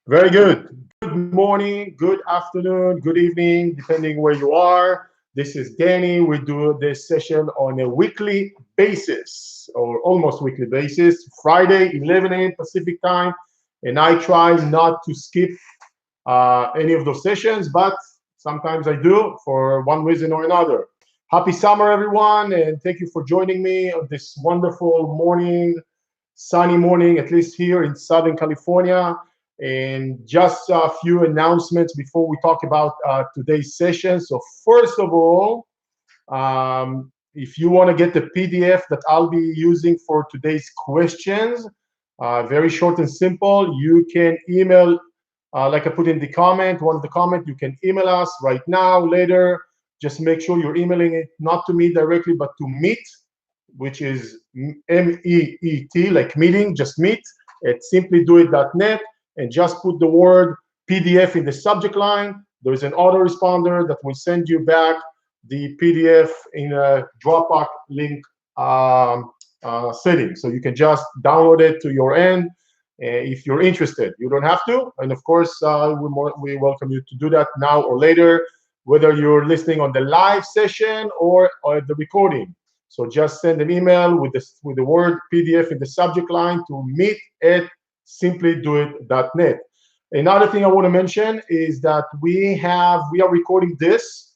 Very good. Good morning, good afternoon, good evening, depending where you are. This is Danny. We do this session on a weekly basis or almost weekly basis, Friday, 11 a.m. Pacific time. And I try not to skip any of those sessions, but sometimes I do for one reason or another. Happy summer, everyone, and thank you for joining me on this wonderful morning, sunny morning, at least here in Southern California. And just a few announcements before we talk about today's session. So, first of all, if you want to get the PDF that I'll be using for today's questions, very short and simple, you can email, like I put in the comment, one of the comment, you can email us right now, later. Just make sure you're emailing it not to me directly, but to Meet, which is MEET, like meeting, just meet at simplydoit.net, and just put the word PDF in the subject line. There's an autoresponder that will send you back the PDF in a Dropbox link setting. So you can just download it to your end if you're interested. You don't have to. And of course, we welcome you to do that now or later, whether you're listening on the live session or the recording. So just send an email with the word PDF in the subject line to meet at simplydoit.net. Another thing I want to mention is that we are recording this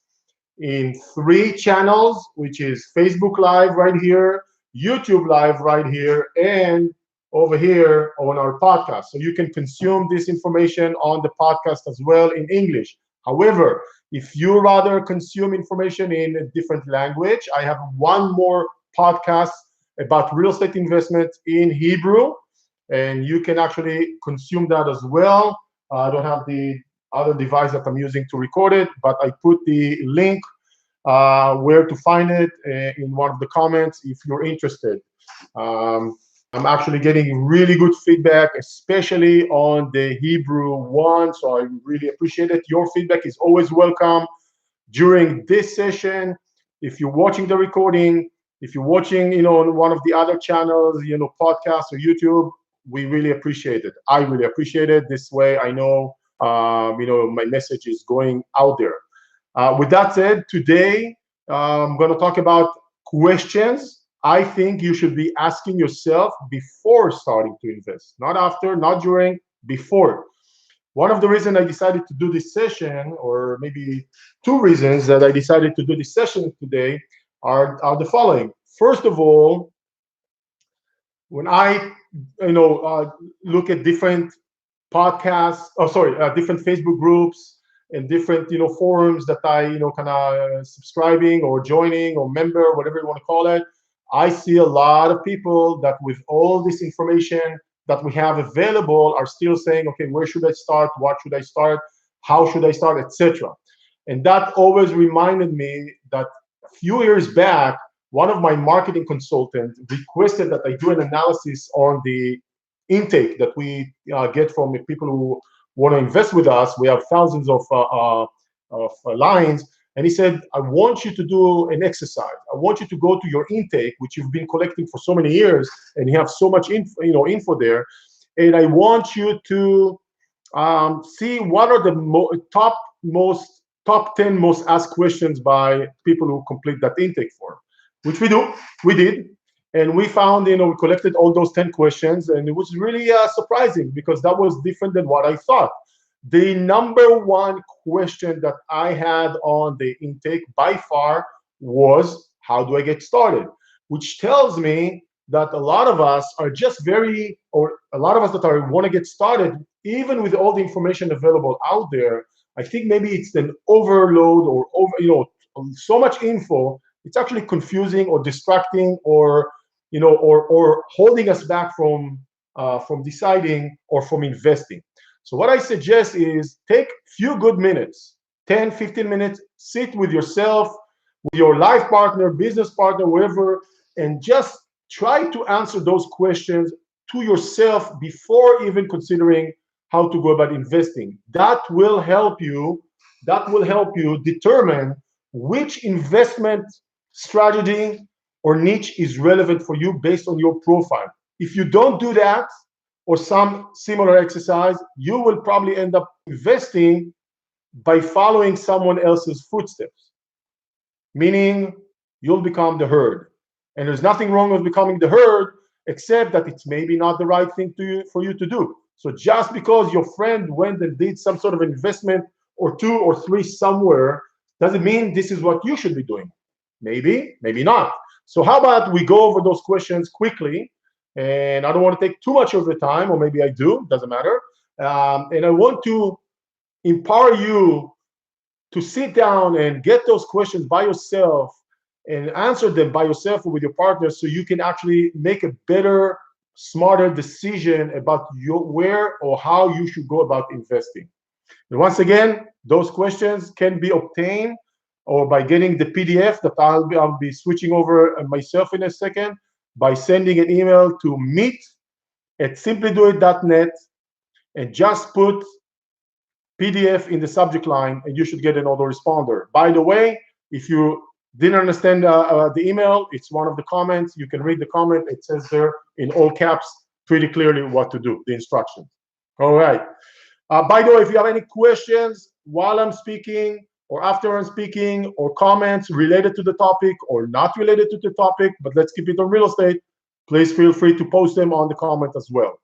in three channels, which is Facebook Live right here, YouTube Live right here, and over here on our podcast. So you can consume this information on the podcast as well in English. However, if you rather consume information in a different language, I have one more podcast about real estate investment in Hebrew, and you can actually consume that as well. I don't have the other device that I'm using to record it, but I put the link where to find it in one of the comments if you're interested. I'm actually getting really good feedback, especially on the Hebrew one, so I really appreciate it. Your feedback is always welcome during this session. If you're watching the recording, if you're watching, on one of the other channels, podcasts or YouTube, we really appreciate it. I really appreciate it. This way, I know, my message is going out there. With that said, today I'm going to talk about questions I think you should be asking yourself before starting to invest, not after, not during, before. One of the reasons I decided to do this session, or maybe two reasons that I decided to do this session today, are the following. First of all, when I look at different podcasts, different Facebook groups and different forums that I kind of subscribing or joining or member, whatever you want to call it, I see a lot of people that with all this information that we have available are still saying, okay, where should I start? What should I start? How should I start, etc. And that always reminded me that a few years back, one of my marketing consultants requested that I do an analysis on the intake that we get from the people who want to invest with us. We have thousands of lines. And he said, I want you to do an exercise. I want you to go to your intake, which you've been collecting for so many years, and you have so much info there. And I want you to see what are the top 10 most asked questions by people who complete that intake form, which we did. And we found, we collected all those 10 questions, and it was really surprising because that was different than what I thought. The number one question that I had on the intake by far was, how do I get started? Which tells me that a lot of us are just a lot of us that want to get started, even with all the information available out there. I think maybe it's an overload or so much info. It's actually confusing or distracting or holding us back from deciding or from investing. So what I suggest is take few good minutes, 10, 15 minutes, sit with yourself, with your life partner, business partner, wherever, and just try to answer those questions to yourself before even considering how to go about investing. That will help you determine which investment strategy or niche is relevant for you based on your profile. If you don't do that, or some similar exercise, you will probably end up investing by following someone else's footsteps, meaning you'll become the herd. And there's nothing wrong with becoming the herd, except that it's maybe not the right thing for you to do. So just because your friend went and did some sort of investment or 2 or 3 somewhere, doesn't mean this is what you should be doing. Maybe, maybe not. So how about we go over those questions quickly? And I don't want to take too much of the time, or maybe I do, doesn't matter. And I want to empower you to sit down and get those questions by yourself and answer them by yourself or with your partner, so you can actually make a better, smarter decision about where or how you should go about investing. And once again, those questions can be obtained or by getting the PDF that I'll be switching over myself in a second, by sending an email to meet@simplydoit.net and just put PDF in the subject line, and you should get an autoresponder. By the way, if you didn't understand the email, it's one of the comments. You can read the comment. It says there in all caps pretty clearly what to do, the instructions. All right. By the way, if you have any questions while I'm speaking or after I'm speaking, or comments related to the topic or not related to the topic, but let's keep it on real estate, please feel free to post them on the comment as well.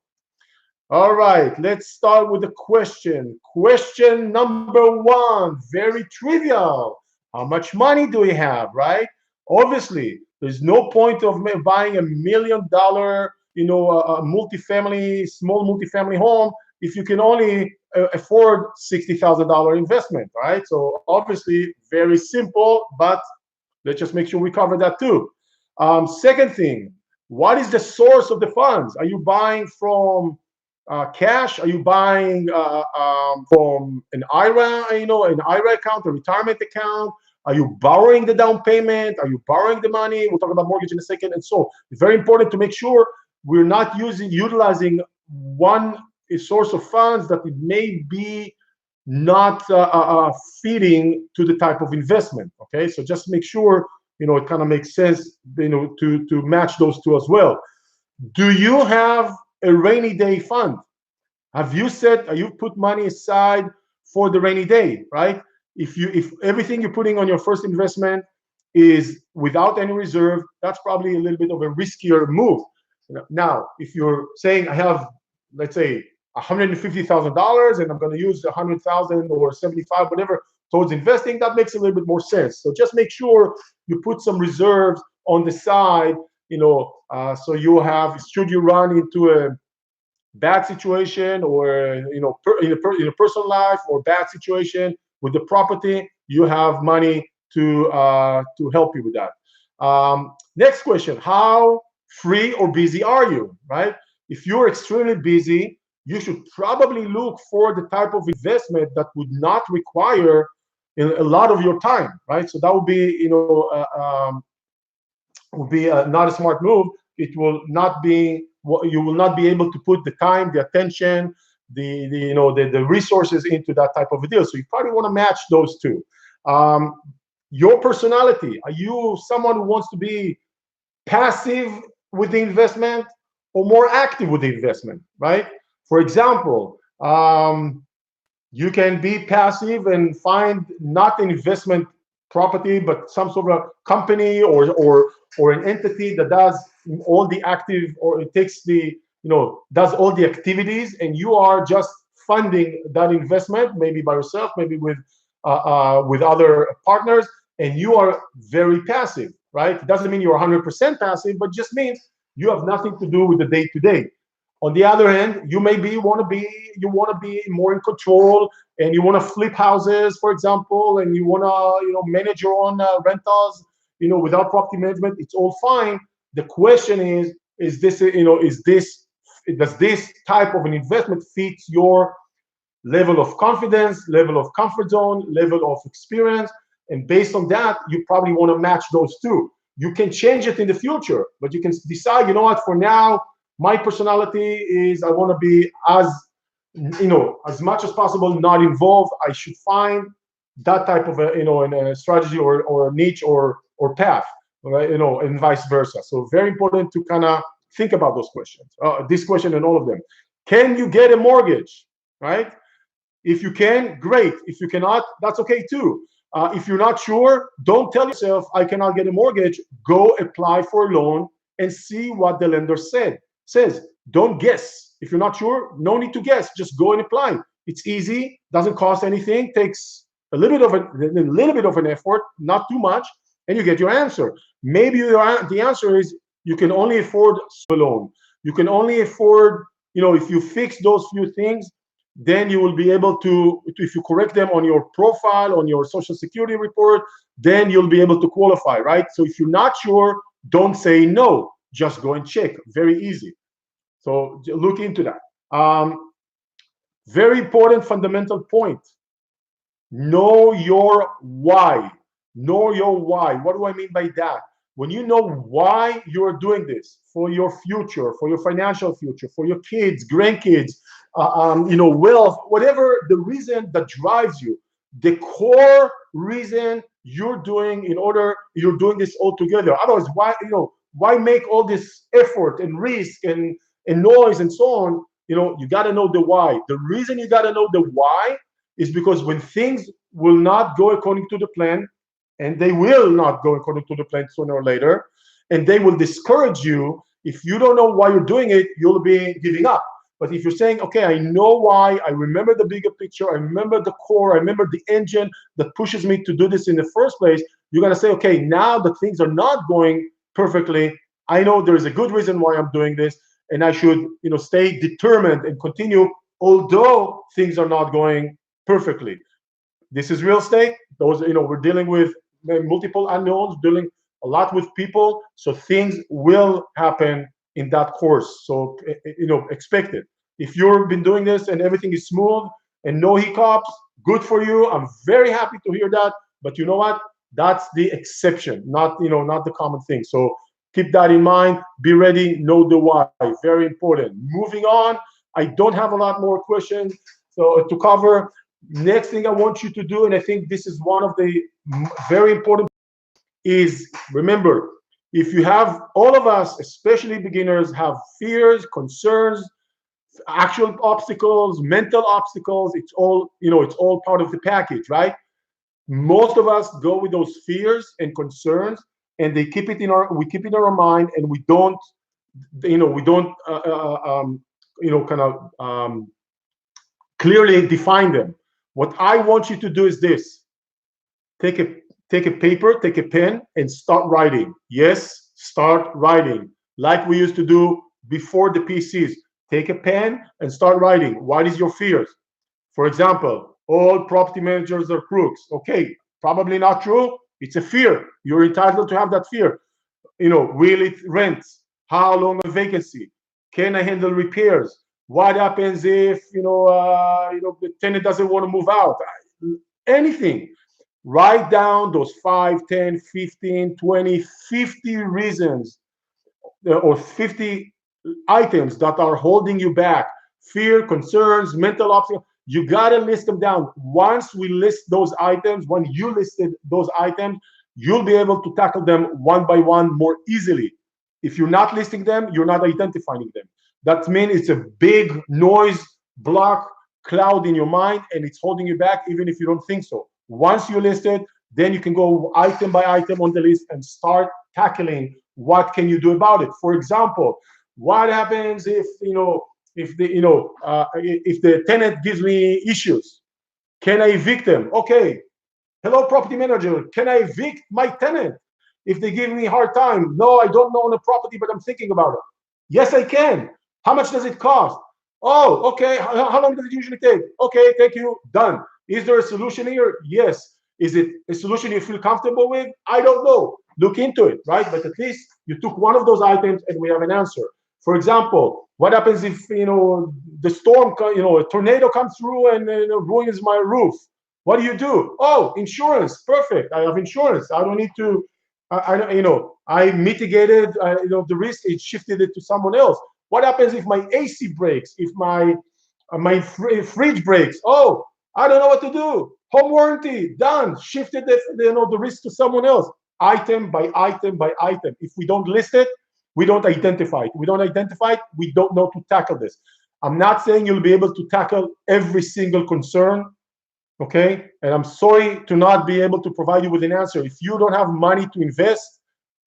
All right, let's start with the question. Question number 1, very trivial. How much money do we have, right? Obviously, there's no point of buying $1 million, a small multifamily home if you can only afford $60,000 investment, right? So obviously, very simple, but let's just make sure we cover that too. Second thing, what is the source of the funds? Are you buying from cash? Are you buying from an IRA, an IRA account, a retirement account? Are you borrowing the down payment? Are you borrowing the money? We'll talk about mortgage in a second. And so it's very important to make sure we're not utilizing one source of funds that it may be not feeding to the type of investment. Okay, so just make sure it kind of makes sense to match those two as well. Do you have a rainy day fund? Have you put money aside for the rainy day, right? If everything you're putting on your first investment is without any reserve, that's probably a little bit of a riskier move. Now, if you're saying I have, let's say, $150,000 and I'm going to use $100,000 or $75,000, whatever, towards investing, that makes a little bit more sense. So just make sure you put some reserves on the side, so you have, should you run into a bad situation or in a personal life or bad situation with the property, you have money to help you with that. Next question: how free or busy are you? Right? If you're extremely busy, you should probably look for the type of investment that would not require a lot of your time. Right? So that would be not a smart move. It will not be. You will not be able to put the time, the attention, the resources into that type of a deal. So you probably want to match those two. Your personality: are you someone who wants to be passive with the investment or more active with the investment? Right? For example, you can be passive and find not an investment property, but some sort of company or an entity that does all the active, or it takes does all the activities, and you are just funding that investment, maybe by yourself, maybe with other partners, and you are very passive, right? It doesn't mean you're 100% passive, but just means you have nothing to do with the day-to-day. On the other hand, you maybe want to be more in control, and you want to flip houses, for example, and you want to manage your own rentals, without property management. It's all fine. The question is does this type of an investment fit your level of confidence, level of comfort zone, level of experience? And based on that, you probably want to match those two. You can change it in the future, but you can decide, for now, my personality is I want to be as much as possible not involved. I should find that type of a strategy or niche or path, right? And vice versa. So very important to kind of think about those questions, this question and all of them. Can you get a mortgage, right? If you can, great. If you cannot, that's okay too. If you're not sure, don't tell yourself, I cannot get a mortgage. Go apply for a loan and see what the lender says. Don't guess. If you're not sure, no need to guess. Just go and apply. It's easy, doesn't cost anything, takes a little bit of an effort, not too much, and you get your answer. Maybe the answer is you can only afford a loan. You can only afford, if you fix those few things, then you will be able to, if you correct them on your profile, on your social security report, then you'll be able to qualify, right? So if you're not sure, don't say no, just go and check. Very easy. So look into that. Very important fundamental point. Know your why. Know your why. What do I mean by that? When you know why you're doing this, for your future, for your financial future, for your kids, grandkids, wealth, whatever the reason that drives you, the core reason you're doing this all together. Otherwise, why make all this effort and risk and noise and so on? You got to know the why. The reason you got to know the why is because when things will not go according to the plan, and they will not go according to the plan sooner or later, and they will discourage you. If you don't know why you're doing it, you'll be giving up. But if you're saying, okay, I know why, I remember the bigger picture, I remember the core, I remember the engine that pushes me to do this in the first place, you're going to say, okay, now that things are not going perfectly, I know there's a good reason why I'm doing this, and I should, stay determined and continue, although things are not going perfectly. This is real estate. We're dealing with multiple unknowns, dealing a lot with people, so things will happen in that course. So expect it. If you've been doing this and everything is smooth and no hiccups, good for you. I'm very happy to hear that. But you know what? That's the exception, not the common thing. So keep that in mind. Be ready. Know the why. Very important. Moving on. I don't have a lot more questions to cover. Next thing I want you to do, and I think this is one of the very important, is remember, if you have, all of us, especially beginners, have fears, concerns, actual obstacles, mental obstacles. It's all part of the package, right? Most of us go with those fears and concerns, and we keep it in our mind, and we don't clearly define them. What I want you to do is this: take a paper, take a pen, and start writing. Yes, start writing like we used to do before the PCs. Take a pen and start writing. What is your fears? For example, all property managers are crooks. Okay, probably not true. It's a fear. You're entitled to have that fear. Will it rent? How long a vacancy? Can I handle repairs? What happens if the tenant doesn't want to move out? Anything. Write down those 5, 10, 15, 20, 50 reasons or 50 items that are holding you back. Fear, concerns, mental obstacles. You got to list them down. Once we list those items, when you listed those items, you'll be able to tackle them one by one more easily. If you're not listing them, you're not identifying them. That means it's a big noise block cloud in your mind, and it's holding you back even if you don't think so. Once you list it, then you can go item by item on the list and start tackling what can you do about it. For example, what happens if the tenant gives me issues? Can I evict them? Okay, hello property manager, can I evict my tenant if they give me a hard time? No, I don't own a property, but I'm thinking about it. Yes, I can. How much does it cost? Oh, okay. How long does it usually take? Okay, thank you. Done. Is there a solution here? Yes. Is it a solution you feel comfortable with? I don't know. Look into it, right? But at least you took one of those items and we have an answer. For example, what happens if the storm, a tornado comes through and ruins my roof? What do? Oh, insurance. Perfect. I have insurance. I don't need to. I mitigated the risk. It shifted it to someone else. What happens if my AC breaks? If my fridge breaks? Oh, I don't know what to do. Home warranty, done. Shifted the risk to someone else. Item by item by item. If we don't list it, we don't identify it. We don't identify it, we don't know to tackle this. I'm not saying you'll be able to tackle every single concern, okay? And I'm sorry to not be able to provide you with an answer. If you don't have money to invest,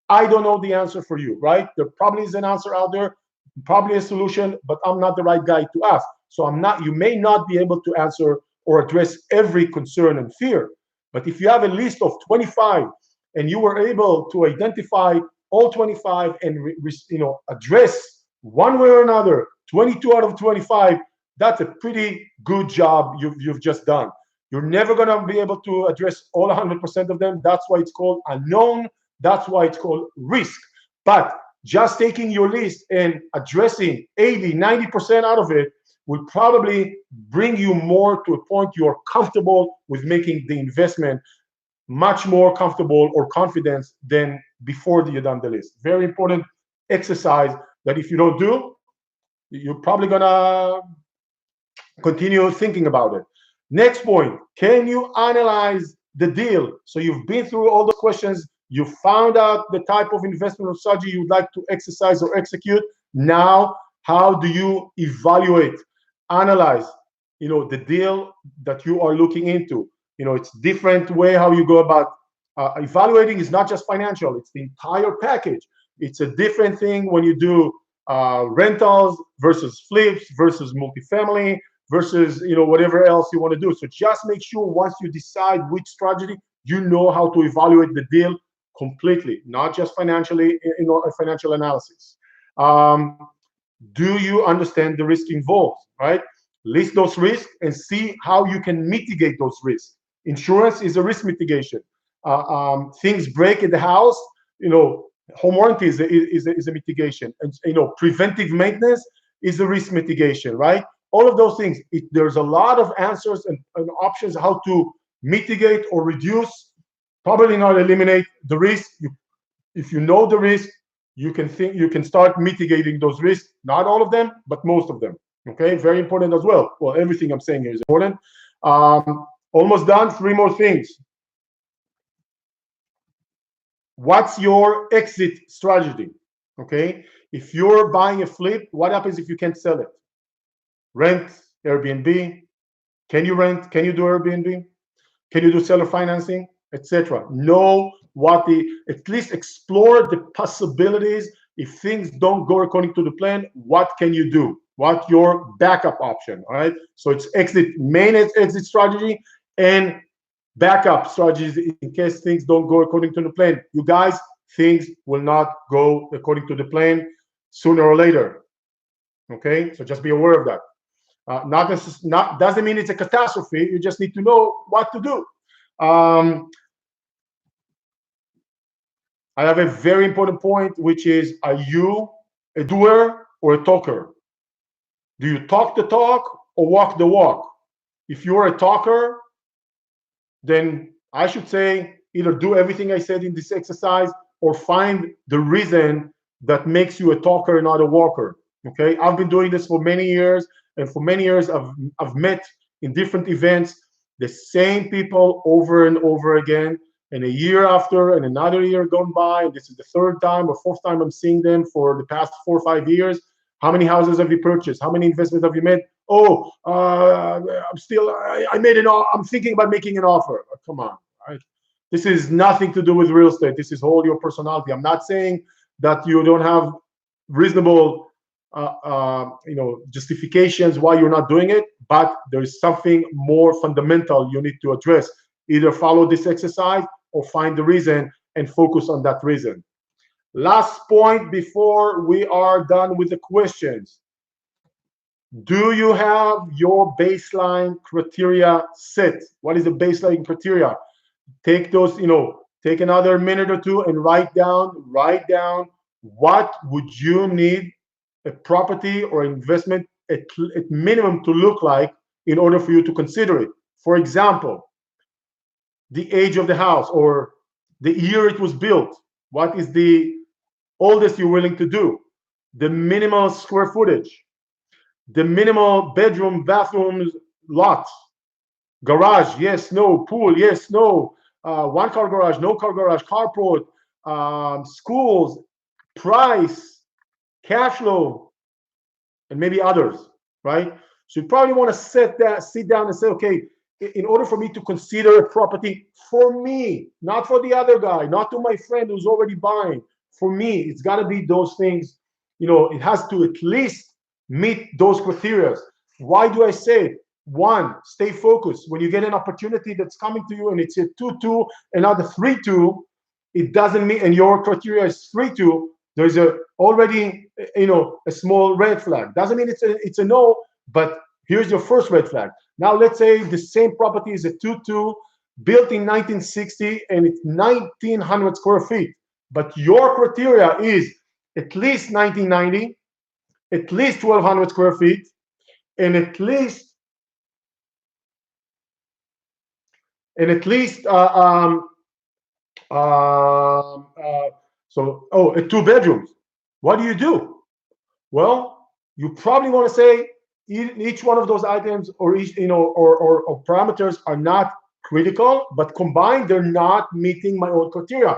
I don't know the answer for you, right? There probably is an answer out there, probably a solution, but I'm not the right guy to ask. So you may not be able to answer or address every concern and fear. But if you have a list of 25 and you were able to identify all 25 and address one way or another 22 out of 25, that's a pretty good job you've just done. You're never going to be able to address all 100% of them. That's why it's called unknown. That's why it's called risk. But just taking your list and addressing 80, 90% out of it will probably bring you more to a point you're comfortable with making the investment, much more comfortable or confidence than before you've done the list. Very important exercise that if you don't do, you're probably gonna continue thinking about it. Next point, can you analyze the deal? So you've been through all those questions, you found out the type of investment or strategy you'd like to exercise or execute. Now, how do you evaluate, analyze, the deal that you are looking into? It's different way how you go about evaluating. Is not just financial, it's the entire package. It's a different thing when you do rentals versus flips versus multifamily versus whatever else you want to do. So just make sure once you decide which strategy, you know how to evaluate the deal completely, not just financially, a financial analysis. Do you understand the risk involved, right? List those risks and see how you can mitigate those risks. Insurance is a risk mitigation. Things break in the house, home warranty is a mitigation. And preventive maintenance is a risk mitigation, right? All of those things. There's a lot of answers and options how to mitigate or reduce, probably not eliminate the risk. If you know the risk, you can start mitigating those risks. Not all of them, but most of them. Okay, very important as well. Well, everything I'm saying here is important. Almost done. 3 more things. What's your exit strategy? Okay, if you're buying a flip, what happens if you can't sell it? Rent, Airbnb. Can you rent? Can you do Airbnb? Can you do seller financing, etc.? Know at least explore the possibilities. If things don't go according to the plan, what can you do? What's your backup option? All right. So it's main exit strategy and backup strategies in case things don't go according to the plan. You guys, things will not go according to the plan sooner or later. Okay, so just be aware of that. Not doesn't mean it's a catastrophe. You just need to know what to do. I have a very important point, which is: are you a doer or a talker? Do you talk the talk or walk the walk? If you're a talker, then I should say either do everything I said in this exercise or find the reason that makes you a talker, not a walker. Okay, I've been doing this for many years, and for many years I've met in different events the same people over and over again. And a year after, and another year gone by, and this is the 3rd time or 4th time I'm seeing them for the past 4 or 5 years. How many houses have you purchased? How many investments have you made? Oh, I'm thinking about making an offer. Oh, come on, right? This is nothing to do with real estate. This is all your personality. I'm not saying that you don't have reasonable, justifications why you're not doing it, but there is something more fundamental you need to address. Either follow this exercise or find the reason and focus on that reason. Last point before we are done with the questions. Do you have your baseline criteria set? What is the baseline criteria? Take those, take another minute or two and write down what would you need a property or investment at minimum to look like in order for you to consider it. For example, the age of the house or the year it was built. What is the oldest you're willing to do? The minimal square footage, the minimal bedroom, bathrooms, lots, garage, yes, no, pool, yes, no, 1-car garage, no car garage, carport, schools, price, cash flow, and maybe others. right? So you probably want to sit down and say, okay, in order for me to consider a property for me, not for the other guy, not to my friend who's already buying, for me, it's got to be those things, it has to at least meet those criteria. Why do I say it? One, stay focused. When you get an opportunity that's coming to you and it's a 2-2 and not a 3-2, it doesn't mean, and your criteria is 3-2, there's already a small red flag. Doesn't mean it's a no, but here's your first red flag. Now let's say the same property is a 2-2, built in 1960, and it's 1,900 square feet. But your criteria is at least 1990, at least 1,200 square feet, and at least a 2 bedrooms. What do? Well, you probably want to say each one of those items or each or parameters are not critical, but combined they're not meeting my own criteria.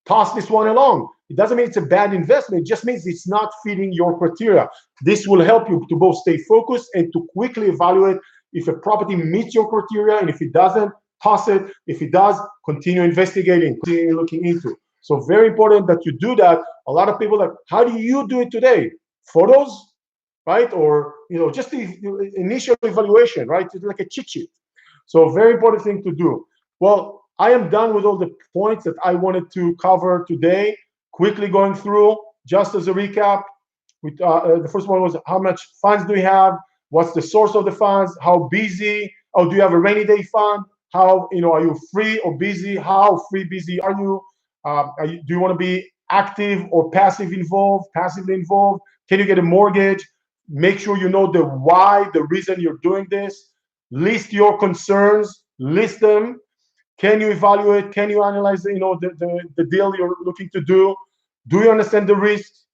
Toss this one along. It doesn't mean it's a bad investment. It just means it's not fitting your criteria. This will help you to both stay focused and to quickly evaluate if a property meets your criteria, and if it doesn't, toss it. If it does, continue investigating, continue looking into. So very important that you do that. A lot of people are, how do you do it today? Photos, right? Or just the initial evaluation, right? It's like a cheat sheet. So very important thing to do. Well, I am done with all the points that I wanted to cover today. Quickly going through, just as a recap, the first one was how much funds do we have? What's the source of the funds? How busy? Oh, do you have a rainy day fund? How, are you free or busy? How free, busy are you? Do you want to be active or passively involved? Can you get a mortgage? Make sure you know the why, the reason you're doing this. List your concerns, list them. Can you evaluate? Can you analyze, the deal you're looking to do? Do you understand the risks?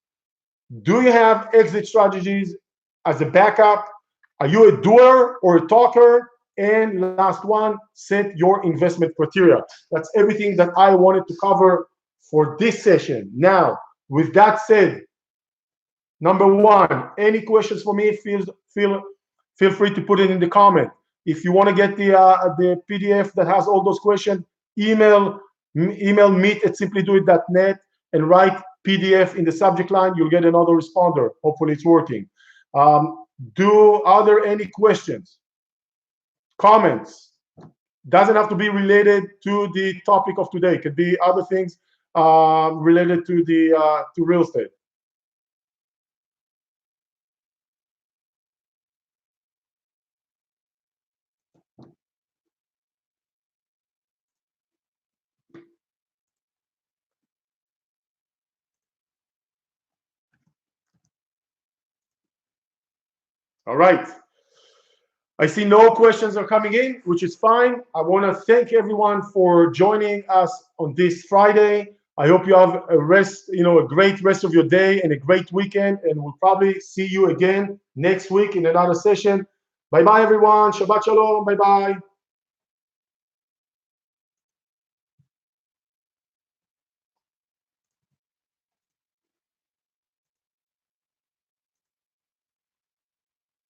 Do you have exit strategies as a backup? Are you a doer or a talker? And last one, set your investment criteria. That's everything that I wanted to cover for this session. Now, with that said, number one, any questions for me, feel free to put it in the comment. If you want to get the PDF that has all those questions, email meet@simplydoit.net and write PDF in the subject line. You'll get another responder. Hopefully it's working. Are there any questions? Comments? Doesn't have to be related to the topic of today. It could be other things related to real estate. All right. I see no questions are coming in, which is fine. I want to thank everyone for joining us on this Friday. I hope you have a great rest of your day and a great weekend, and we'll probably see you again next week in another session. Bye-bye, everyone. Shabbat shalom. Bye-bye.